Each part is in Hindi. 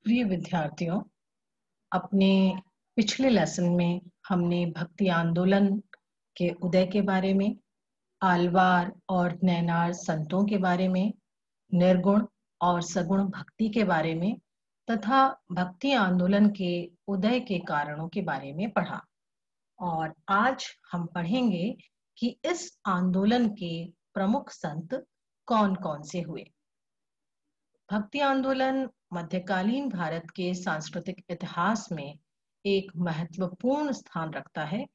प्रिय विद्यार्थियों, अपने पिछले लेसन में हमने भक्ति आंदोलन के उदय के बारे में, आलवार और नैनार संतों के बारे में, निर्गुण और सगुण भक्ति के बारे में तथा भक्ति आंदोलन के उदय के कारणों के बारे में पढ़ा। और आज हम पढ़ेंगे कि इस आंदोलन के प्रमुख संत कौन-कौन से हुए। भक्ति आंदोलन मध्यकालीन भारत के सांस्कृतिक इतिहास में एक महत्वपूर्ण स्थान रखता है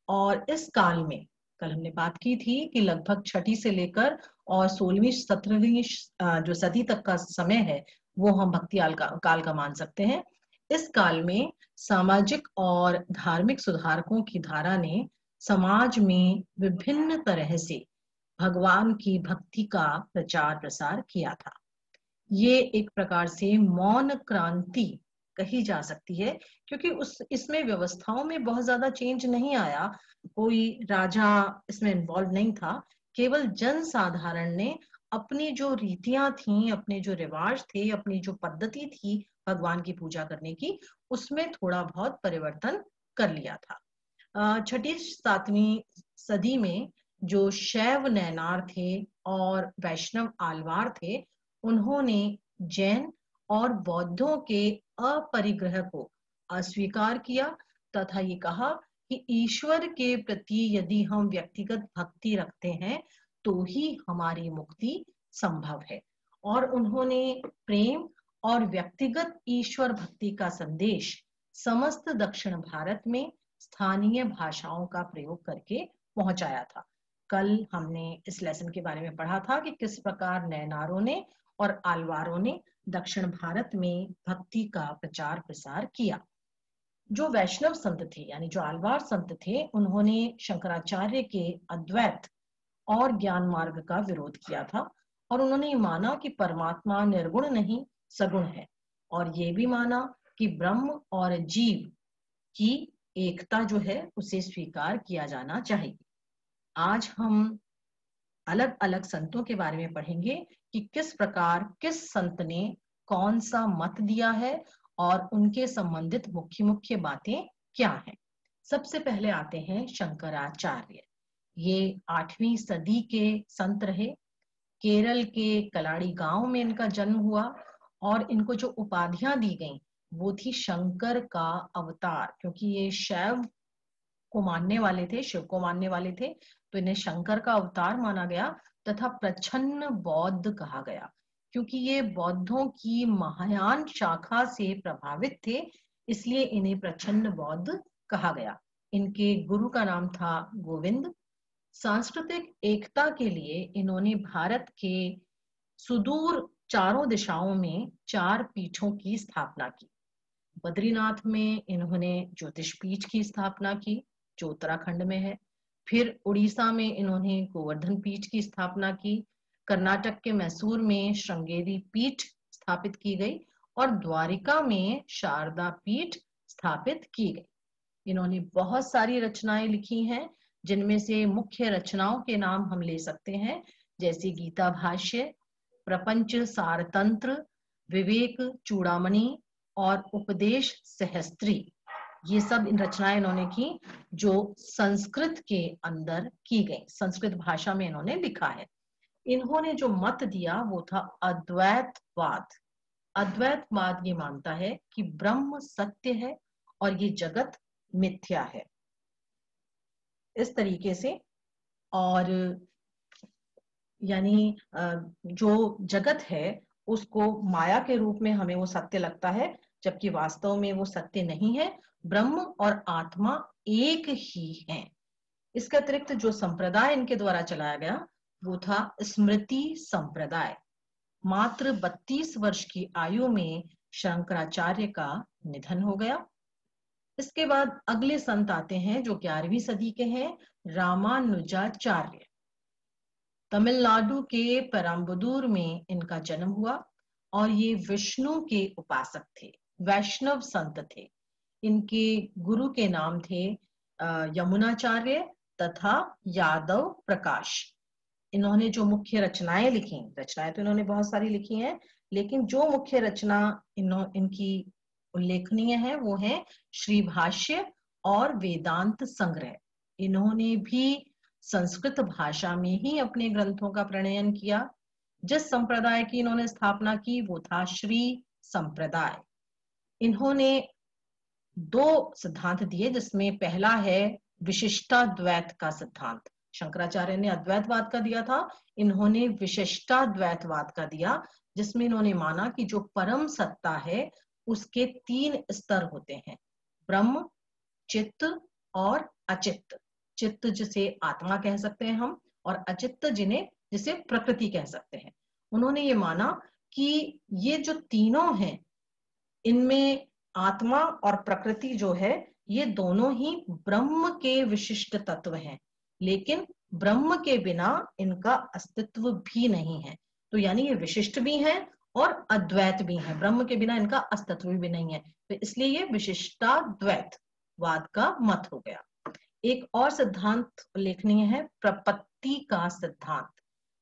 और इस काल में कल हमने बात की थी कि लगभग 6वीं से लेकर और 16वीं 17वीं जो सदी तक का समय है वो हम भक्ति काल का मान सकते हैं। इस काल में सामाजिक और धार्मिक सुधारकों की धारा ने समाज में विभिन्न तरह से भगवान की भक्ति का प्रचार प्रसार किया था। ये एक प्रकार से मौन क्रांति कही जा सकती है, क्योंकि इसमें व्यवस्थाओं में बहुत ज्यादा चेंज नहीं आया, कोई राजा इसमें इन्वॉल्व नहीं था। केवल जन साधारण ने अपनी जो रीतियां थी, अपने जो रिवाज थे, अपनी जो पद्धति थी भगवान की पूजा करने की, उसमें थोड़ा बहुत परिवर्तन कर लिया था। 6वीं 7वीं सदी में जो शैव नैनार थे और वैष्णव आलवार थे, उन्होंने जैन और बौद्धों के अपरिग्रह को अस्वीकार किया तथा ये कहा कि ईश्वर के प्रति यदि हम व्यक्तिगत भक्ति रखते हैं तो ही हमारी मुक्ति संभव है। और उन्होंने प्रेम और व्यक्तिगत ईश्वर भक्ति का संदेश समस्त दक्षिण भारत में स्थानीय भाषाओं का प्रयोग करके पहुंचाया था। कल हमने इस लेसन के बारे में पढ़ा था कि किस प्रकार नैनारों ने और आलवारों ने दक्षिण भारत में भक्ति का प्रचार प्रसार किया। जो वैष्णव संत थे, यानी जो आलवार संत थे, उन्होंने शंकराचार्य के अद्वैत और ज्ञान मार्ग का विरोध किया था और उन्होंने माना कि परमात्मा निर्गुण नहीं सगुण है, और ये भी माना कि ब्रह्म और जीव की एकता जो है उसे स्वीकार किया जाना चाहिए। आज हम अलग अलग संतों के बारे में पढ़ेंगे कि किस प्रकार किस संत ने कौन सा मत दिया है और उनके संबंधित मुख्य मुख्य बातें क्या हैं। सबसे पहले आते हैं शंकराचार्य। ये 8वीं सदी के संत रहे। केरल के कलाड़ी गांव में इनका जन्म हुआ और इनको जो उपाधियां दी गई वो थी शंकर का अवतार, क्योंकि ये शैव को मानने वाले थे, शिव को मानने वाले थे, तो इन्हें शंकर का अवतार माना गया तथा प्रच्छन्न बौद्ध कहा गया, क्योंकि ये बौद्धों की महायान शाखा से प्रभावित थे, इसलिए इन्हें प्रच्छन्न बौद्ध कहा गया। इनके गुरु का नाम था गोविंद। सांस्कृतिक एकता के लिए इन्होंने भारत के सुदूर चारों दिशाओं में 4 पीठों की स्थापना की। बद्रीनाथ में इन्होंने ज्योतिष पीठ की स्थापना की जो उत्तराखंड में है। फिर उड़ीसा में इन्होंने गोवर्धन पीठ की स्थापना की। कर्नाटक के मैसूर में श्रृंगेरी पीठ स्थापित की गई और द्वारिका में शारदा पीठ स्थापित की गई। इन्होंने बहुत सारी रचनाएं लिखी हैं, जिनमें से मुख्य रचनाओं के नाम हम ले सकते हैं, जैसे गीता भाष्य, प्रपंच सारतंत्र, विवेक चूड़ामणि और उपदेश सहस्त्री। ये सब इन रचनाएं इन्होंने की जो संस्कृत के अंदर की गई, संस्कृत भाषा में इन्होंने लिखा है। इन्होंने जो मत दिया वो था अद्वैतवाद। अद्वैतवाद ये मानता है कि ब्रह्म सत्य है और ये जगत मिथ्या है, इस तरीके से। और यानी जो जगत है उसको माया के रूप में हमें वो सत्य लगता है, जबकि वास्तव में वो सत्य नहीं है। ब्रह्म और आत्मा एक ही हैं। इसके अतिरिक्त जो संप्रदाय इनके द्वारा चलाया गया वो था स्मृति संप्रदाय। मात्र 32 वर्ष की आयु में शंकराचार्य का निधन हो गया। इसके बाद अगले संत आते हैं जो 11वीं सदी के हैं, रामानुजाचार्य। तमिलनाडु के पेरम्बदूर में इनका जन्म हुआ और ये विष्णु के उपासक थे, वैष्णव संत थे। इनके गुरु के नाम थे यमुनाचार्य तथा यादव प्रकाश। इन्होंने जो मुख्य रचनाएं लिखी, रचनाएं तो इन्होंने बहुत सारी लिखी हैं, लेकिन जो मुख्य रचना इनकी उल्लेखनीय है वो है श्री भाष्य और वेदांत संग्रह। इन्होंने भी संस्कृत भाषा में ही अपने ग्रंथों का प्रणयन किया। जिस संप्रदाय की इन्होंने स्थापना की वो था श्री संप्रदाय। इन्होंने दो सिद्धांत दिए, जिसमें पहला है विशिष्टाद्वैत का सिद्धांत। शंकराचार्य ने अद्वैतवाद का दिया था, इन्होंने विशिष्टाद्वैतवाद का दिया, जिसमें इन्होंने माना कि जो परम सत्ता है उसके 3 स्तर होते हैं, ब्रह्म, चित्त और अचित्त। चित्त जिसे आत्मा कह सकते हैं हम, और अचित्त जिसे प्रकृति कह सकते हैं। उन्होंने ये माना कि ये जो तीनों हैं, इनमें आत्मा और प्रकृति जो है ये दोनों ही ब्रह्म के विशिष्ट तत्व हैं, लेकिन ब्रह्म के बिना इनका अस्तित्व भी नहीं है। तो यानी ये विशिष्ट भी हैं और अद्वैत भी हैं, ब्रह्म के बिना इनका अस्तित्व भी नहीं है। तो इसलिए ये विशिष्टाद्वैतवाद का मत हो गया। एक और सिद्धांत उल्लेखनीय है प्रपत्ति का सिद्धांत,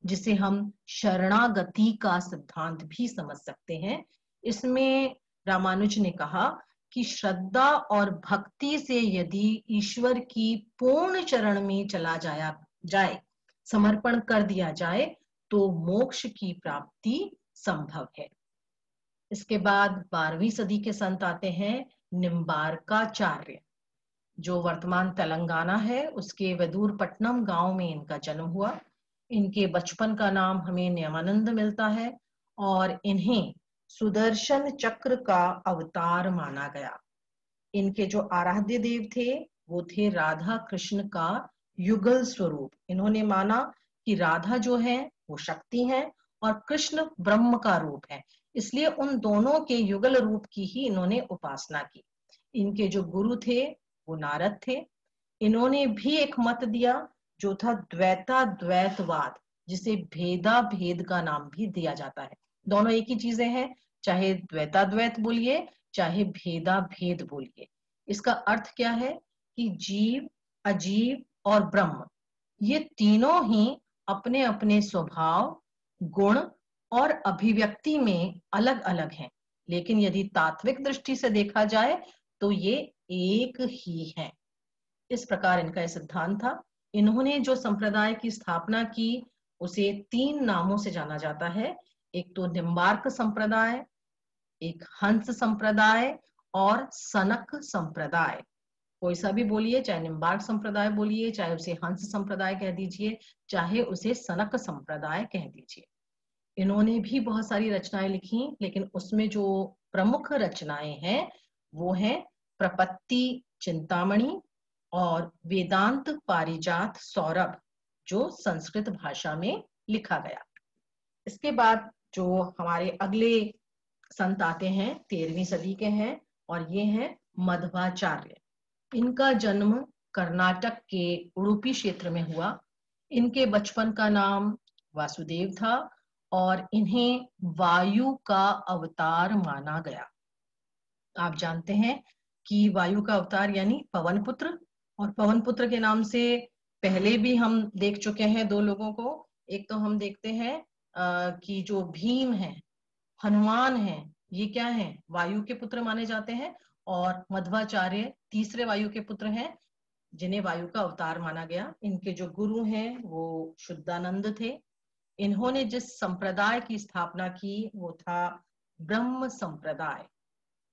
जिसे हम शरणागति का सिद्धांत भी समझ सकते हैं। इसमें रामानुज ने कहा कि श्रद्धा और भक्ति से यदि ईश्वर की पूर्ण चरण में चला जाए, समर्पण कर दिया जाए, तो मोक्ष की प्राप्ति संभव है। इसके बाद 12वीं सदी के संत आते हैं निम्बार्काचार्य, जो वर्तमान तेलंगाना है, उसके वेदूरपट्टनम गांव में इनका जन्म हुआ। इनके बचपन का नाम हमें नियमानंद मिलता है और इन्हें सुदर्शन चक्र का अवतार माना गया। इनके जो आराध्य देव थे वो थे राधा कृष्ण का युगल स्वरूप। इन्होंने माना कि राधा जो है वो शक्ति है और कृष्ण ब्रह्म का रूप है, इसलिए उन दोनों के युगल रूप की ही इन्होंने उपासना की। इनके जो गुरु थे वो नारद थे। इन्होंने भी एक मत दिया जो था द्वैताद्वैतवाद, जिसे भेदा भेद का नाम भी दिया जाता है। दोनों एक ही चीजें हैं, चाहे द्वैताद्वैत बोलिए चाहे भेदा भेद बोलिए। इसका अर्थ क्या है कि जीव, अजीव और ब्रह्म, ये तीनों ही अपने अपने स्वभाव, गुण और अभिव्यक्ति में अलग अलग हैं, लेकिन यदि तात्विक दृष्टि से देखा जाए तो ये एक ही है। इस प्रकार इनका यह सिद्धांत था। इन्होंने जो संप्रदाय की स्थापना की उसे 3 नामों से जाना जाता है, एक तो निम्बार्क संप्रदाय, एक हंस संप्रदाय और सनक संप्रदाय। कोई सा भी बोलिए, चाहे निम्बार्क संप्रदाय बोलिए, चाहे उसे हंस संप्रदाय कह दीजिए, चाहे उसे सनक संप्रदाय कह दीजिए। इन्होंने भी बहुत सारी रचनाएं लिखी, लेकिन उसमें जो प्रमुख रचनाएं हैं वो हैं प्रपत्ति चिंतामणि और वेदांत पारिजात सौरभ, जो संस्कृत भाषा में लिखा गया। इसके बाद जो हमारे अगले संत आते हैं 13वीं सदी के हैं और ये हैं मध्वाचार्य। इनका जन्म कर्नाटक के उडुपी क्षेत्र में हुआ। इनके बचपन का नाम वासुदेव था और इन्हें वायु का अवतार माना गया। आप जानते हैं कि वायु का अवतार यानी पवन पुत्र, और पवन पुत्र के नाम से पहले भी हम देख चुके हैं 2 लोगों को। एक तो हम देखते हैं कि जो भीम है, हनुमान है, ये क्या है, वायु के पुत्र माने जाते हैं। और मध्वाचार्य तीसरे वायु के पुत्र हैं, जिन्हें वायु का अवतार माना गया। इनके जो गुरु हैं वो शुद्धानंद थे। इन्होंने जिस संप्रदाय की स्थापना की वो था ब्रह्म संप्रदाय,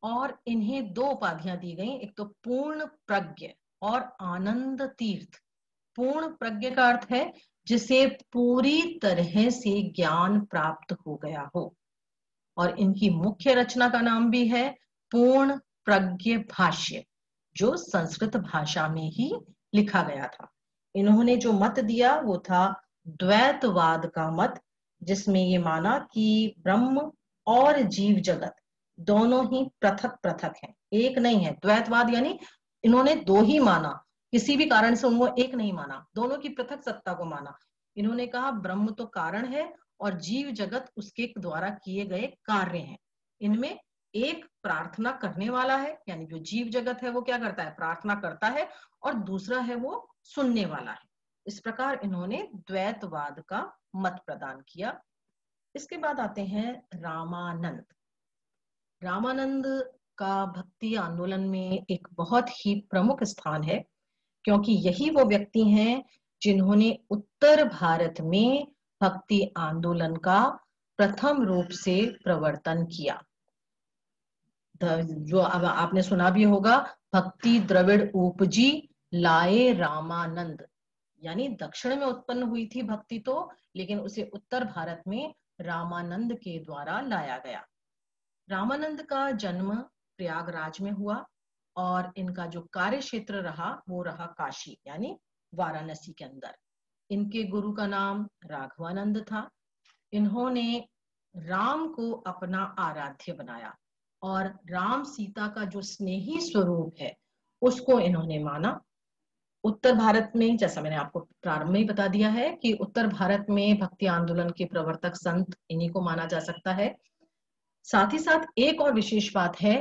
और इन्हें 2 उपाधियां दी गई, एक तो पूर्ण प्रज्ञ और आनंद तीर्थ। पूर्ण प्रज्ञ का अर्थ है जिसे पूरी तरह से ज्ञान प्राप्त हो गया हो, और इनकी मुख्य रचना का नाम भी है पूर्ण प्रज्ञ भाष्य, जो संस्कृत भाषा में ही लिखा गया था। इन्होंने जो मत दिया वो था द्वैतवाद का मत, जिसमें ये माना कि ब्रह्म और जीव जगत दोनों ही पृथक पृथक हैं, एक नहीं है। द्वैतवाद यानी इन्होंने 2 ही माना, किसी भी कारण से उनको एक नहीं माना, दोनों की पृथक सत्ता को माना। इन्होंने कहा ब्रह्म तो कारण है और जीव जगत उसके द्वारा किए गए कार्य हैं। इनमें एक प्रार्थना करने वाला है, यानी जो जीव जगत है वो क्या करता है, प्रार्थना करता है, और दूसरा है वो सुनने वाला है। इस प्रकार इन्होंने द्वैतवाद का मत प्रदान किया। इसके बाद आते हैं रामानंद। रामानंद का भक्ति आंदोलन में एक बहुत ही प्रमुख स्थान है, क्योंकि यही वो व्यक्ति हैं जिन्होंने उत्तर भारत में भक्ति आंदोलन का प्रथम रूप से प्रवर्तन किया। जो अब आपने सुना भी होगा, भक्ति द्रविड़ उपजी लाए रामानंद, यानी दक्षिण में उत्पन्न हुई थी भक्ति तो, लेकिन उसे उत्तर भारत में रामानंद के द्वारा लाया गया। रामानंद का जन्म प्रयागराज में हुआ और इनका जो कार्य क्षेत्र रहा वो रहा काशी यानी वाराणसी के अंदर। इनके गुरु का नाम राघवानंद था। इन्होंने राम को अपना आराध्य बनाया और राम सीता का जो स्नेही स्वरूप है उसको इन्होंने माना। उत्तर भारत में, जैसा मैंने आपको प्रारंभ में ही बता दिया है कि उत्तर भारत में भक्ति आंदोलन के प्रवर्तक संत इन्हीं को माना जा सकता है। साथ ही साथ एक और विशेष बात है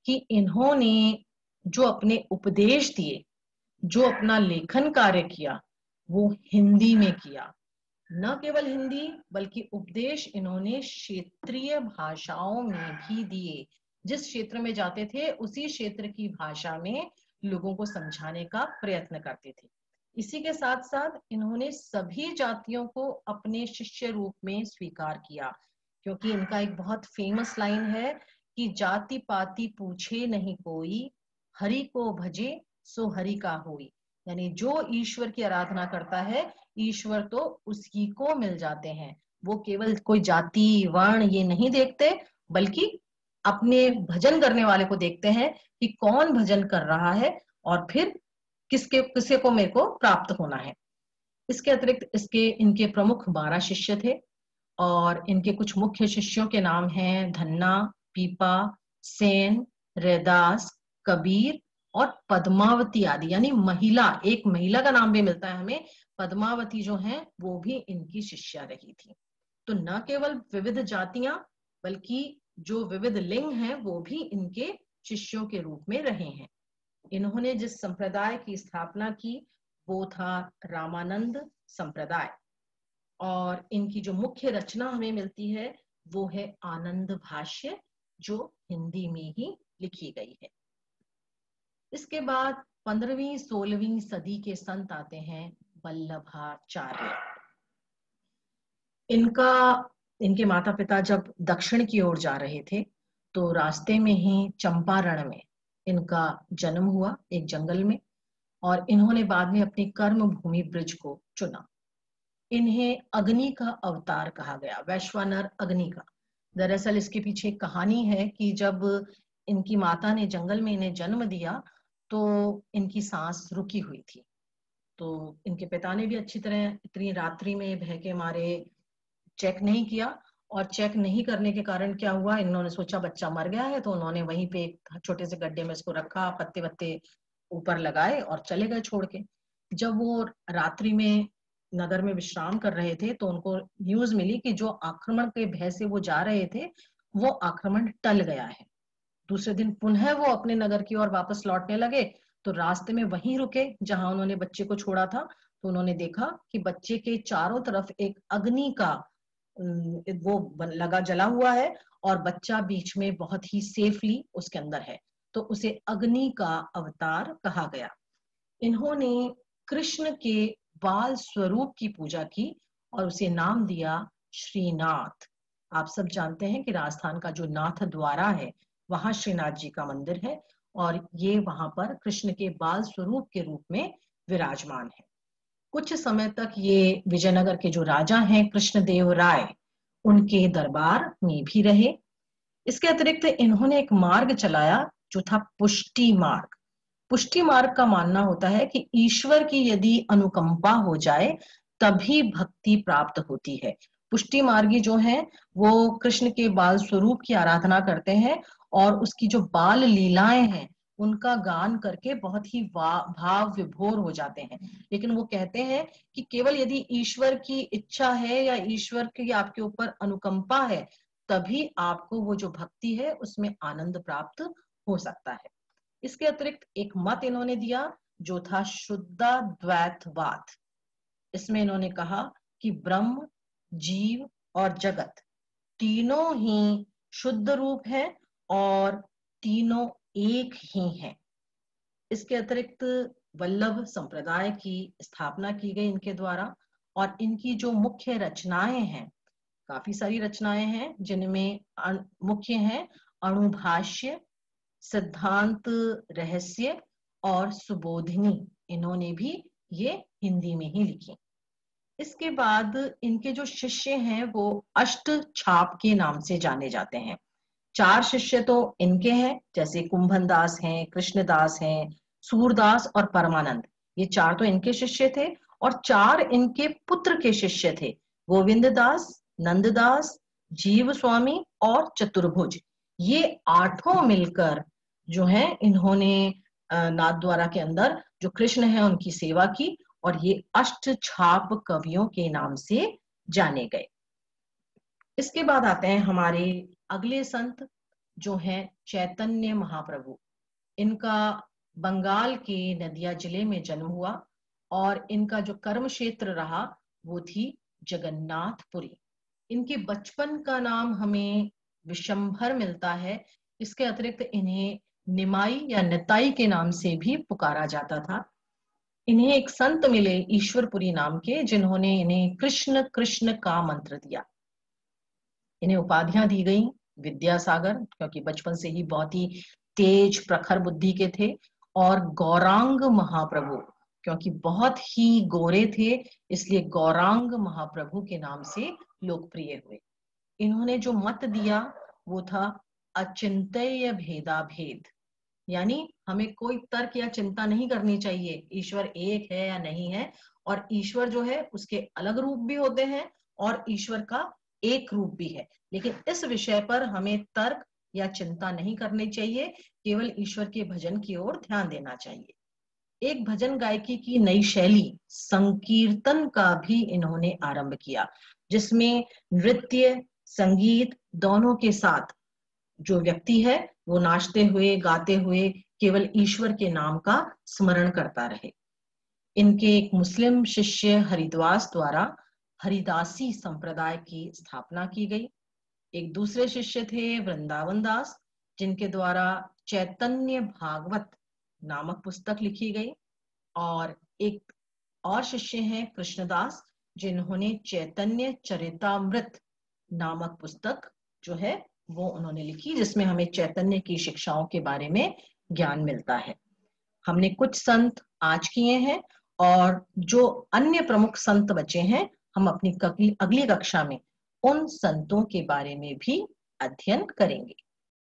कि इन्होंने जो अपने उपदेश दिए, जो अपना लेखन कार्य किया, वो हिंदी में किया। न केवल हिंदी बल्कि उपदेश इन्होंने क्षेत्रीय भाषाओं में भी दिए। जिस क्षेत्र में जाते थे उसी क्षेत्र की भाषा में लोगों को समझाने का प्रयत्न करते थे। इसी के साथ साथ इन्होंने सभी जातियों को अपने शिष्य रूप में स्वीकार किया, क्योंकि इनका एक बहुत फेमस लाइन है कि जाति पाति पूछे नहीं कोई, हरि को भजे सो हरि का होई। यानी जो ईश्वर की आराधना करता है ईश्वर तो उसी को मिल जाते हैं। वो केवल कोई जाति वर्ण ये नहीं देखते, बल्कि अपने भजन करने वाले को देखते हैं कि कौन भजन कर रहा है और फिर किसे को मेरे को प्राप्त होना है। इसके अतिरिक्त इनके प्रमुख 12 शिष्य थे और इनके कुछ मुख्य शिष्यों के नाम हैं धन्ना, पीपा, सेन, रैदास, कबीर और पद्मावती आदि। यानी महिला, एक महिला का नाम भी मिलता है हमें, पद्मावती जो है वो भी इनकी शिष्या रही थी। तो न केवल विविध जातियां बल्कि जो विविध लिंग हैं वो भी इनके शिष्यों के रूप में रहे हैं। इन्होंने जिस संप्रदाय की स्थापना की वो था रामानंद संप्रदाय, और इनकी जो मुख्य रचना हमें मिलती है वो है आनंद भाष्य, जो हिंदी में ही लिखी गई है। इसके बाद 15वीं 16वीं सदी के संत आते हैं वल्लभाचार्य। इनके माता पिता जब दक्षिण की ओर जा रहे थे तो रास्ते में ही चंपारण में इनका जन्म हुआ, एक जंगल में, और इन्होंने बाद में अपनी कर्म भूमि ब्रज को चुना। इन्हें अग्नि का अवतार कहा गया, वैश्वानर अग्नि का। दरअसल इसके पीछे एक कहानी है कि जब इनकी माता ने जंगल में इन्हें जन्म दिया तो इनकी सांस रुकी हुई थी। तो इनके पिता ने भी अच्छी तरह इतनी रात्रि में भय के मारे चेक नहीं किया, और चेक नहीं करने के कारण क्या हुआ, इन्होंने सोचा बच्चा मर गया है, तो उन्होंने वहीं पे एक छोटे से गड्ढे में इसको रखा, पत्ते वत्ते ऊपर लगाए और चले गए छोड़ के। जब वो रात्रि में नगर में विश्राम कर रहे थे तो उनको न्यूज मिली कि जो आक्रमण के भय से वो जा रहे थे वो आक्रमण टल गया है। दूसरे दिन पुनः वो अपने नगर की ओर वापस लौटने लगे तो रास्ते में वहीं रुके जहां उन्होंने बच्चे को छोड़ा था। तो उन्होंने देखा कि बच्चे के चारों तरफ एक अग्नि का वो लगा जला हुआ है और बच्चा बीच में बहुत ही सेफली उसके अंदर है। तो उसे अग्नि का अवतार कहा गया। इन्होंने कृष्ण के बाल स्वरूप की पूजा की और उसे नाम दिया श्रीनाथ। आप सब जानते हैं कि राजस्थान का जो नाथ द्वारा है वहां श्रीनाथ जी का मंदिर है और ये वहां पर कृष्ण के बाल स्वरूप के रूप में विराजमान है। कुछ समय तक ये विजयनगर के जो राजा हैं कृष्णदेव राय, उनके दरबार में भी रहे। इसके अतिरिक्त इन्होंने एक मार्ग चलाया जो था पुष्टि मार्ग। पुष्टि मार्ग का मानना होता है कि ईश्वर की यदि अनुकंपा हो जाए तभी भक्ति प्राप्त होती है। पुष्टि मार्गी जो है वो कृष्ण के बाल स्वरूप की आराधना करते हैं और उसकी जो बाल लीलाएं हैं उनका गान करके बहुत ही भाव विभोर हो जाते हैं। लेकिन वो कहते हैं कि केवल यदि ईश्वर की इच्छा है या ईश्वर की आपके ऊपर अनुकंपा है तभी आपको वो जो भक्ति है उसमें आनंद प्राप्त हो सकता है। इसके अतिरिक्त एक मत इन्होंने दिया जो था शुद्धाद्वैतवाद। इसमें इन्होंने कहा कि ब्रह्म, जीव और जगत तीनों ही शुद्ध रूप है और तीनों एक ही हैं। इसके अतिरिक्त वल्लभ संप्रदाय की स्थापना की गई इनके द्वारा, और इनकी जो मुख्य रचनाएं हैं, काफी सारी रचनाएं हैं, जिनमें मुख्य हैं अणुभाष्य, सिद्धांत रहस्य और सुबोधिनी। इन्होंने भी ये हिंदी में ही लिखी। इसके बाद इनके जो शिष्य हैं वो अष्ट छाप के नाम से जाने जाते हैं। 4 शिष्य तो इनके हैं, जैसे कुंभन दास हैं, कृष्णदास हैं, सूरदास और परमानंद। ये 4 तो इनके शिष्य थे, और 4 इनके पुत्र के शिष्य थे, गोविंद दास, नंददास, जीव स्वामी और चतुर्भुज। ये 8 मिलकर जो है इन्होंने नाथ द्वारा के अंदर जो कृष्ण है उनकी सेवा की, और ये अष्ट छाप कवियों के नाम से जाने गए। इसके बाद आते हैं हमारे अगले संत, जो हैं चैतन्य महाप्रभु। इनका बंगाल के नदिया जिले में जन्म हुआ, और इनका जो कर्म क्षेत्र रहा वो थी जगन्नाथपुरी। इनके बचपन का नाम हमें विशंभर मिलता है। इसके अतिरिक्त इन्हें निमाई या निताई के नाम से भी पुकारा जाता था। इन्हें एक संत मिले ईश्वरपुरी नाम के, जिन्होंने इन्हें कृष्ण कृष्ण का मंत्र दिया। इन्हें उपाधियां दी गई विद्यासागर, क्योंकि बचपन से ही बहुत ही तेज प्रखर बुद्धि के थे, और गौरांग महाप्रभु, क्योंकि बहुत ही गोरे थे, इसलिए गौरांग महाप्रभु के नाम से लोकप्रिय हुए। इन्होंने जो मत दिया वो था अचिंत्य भेदा भेद, यानी हमें कोई तर्क या चिंता नहीं करनी चाहिए, ईश्वर एक है या नहीं है, और ईश्वर जो है उसके अलग रूप भी होते हैं और ईश्वर का एक रूप भी है, लेकिन इस विषय पर हमें तर्क या चिंता नहीं करनी चाहिए, केवल ईश्वर के भजन की ओर ध्यान देना चाहिए। एक भजन गायकी की नई शैली संकीर्तन का भी इन्होंने आरंभ किया, जिसमें नृत्य संगीत दोनों के साथ जो व्यक्ति है वो नाचते हुए गाते हुए केवल ईश्वर के नाम का स्मरण करता रहे। इनके एक मुस्लिम शिष्य हरिद्वास द्वारा हरिदासी संप्रदाय की स्थापना की गई। एक दूसरे शिष्य थे वृंदावन दास, जिनके द्वारा चैतन्य भागवत नामक पुस्तक लिखी गई, और एक और शिष्य हैं कृष्णदास, जिन्होंने चैतन्य चरितामृत नामक पुस्तक जो है वो उन्होंने लिखी, जिसमें हमें चैतन्य की शिक्षाओं के बारे में ज्ञान मिलता है। हमने कुछ संत आज किए हैं, और जो अन्य प्रमुख संत बचे हैं हम अपनी अगली कक्षा में उन संतों के बारे में भी अध्ययन करेंगे।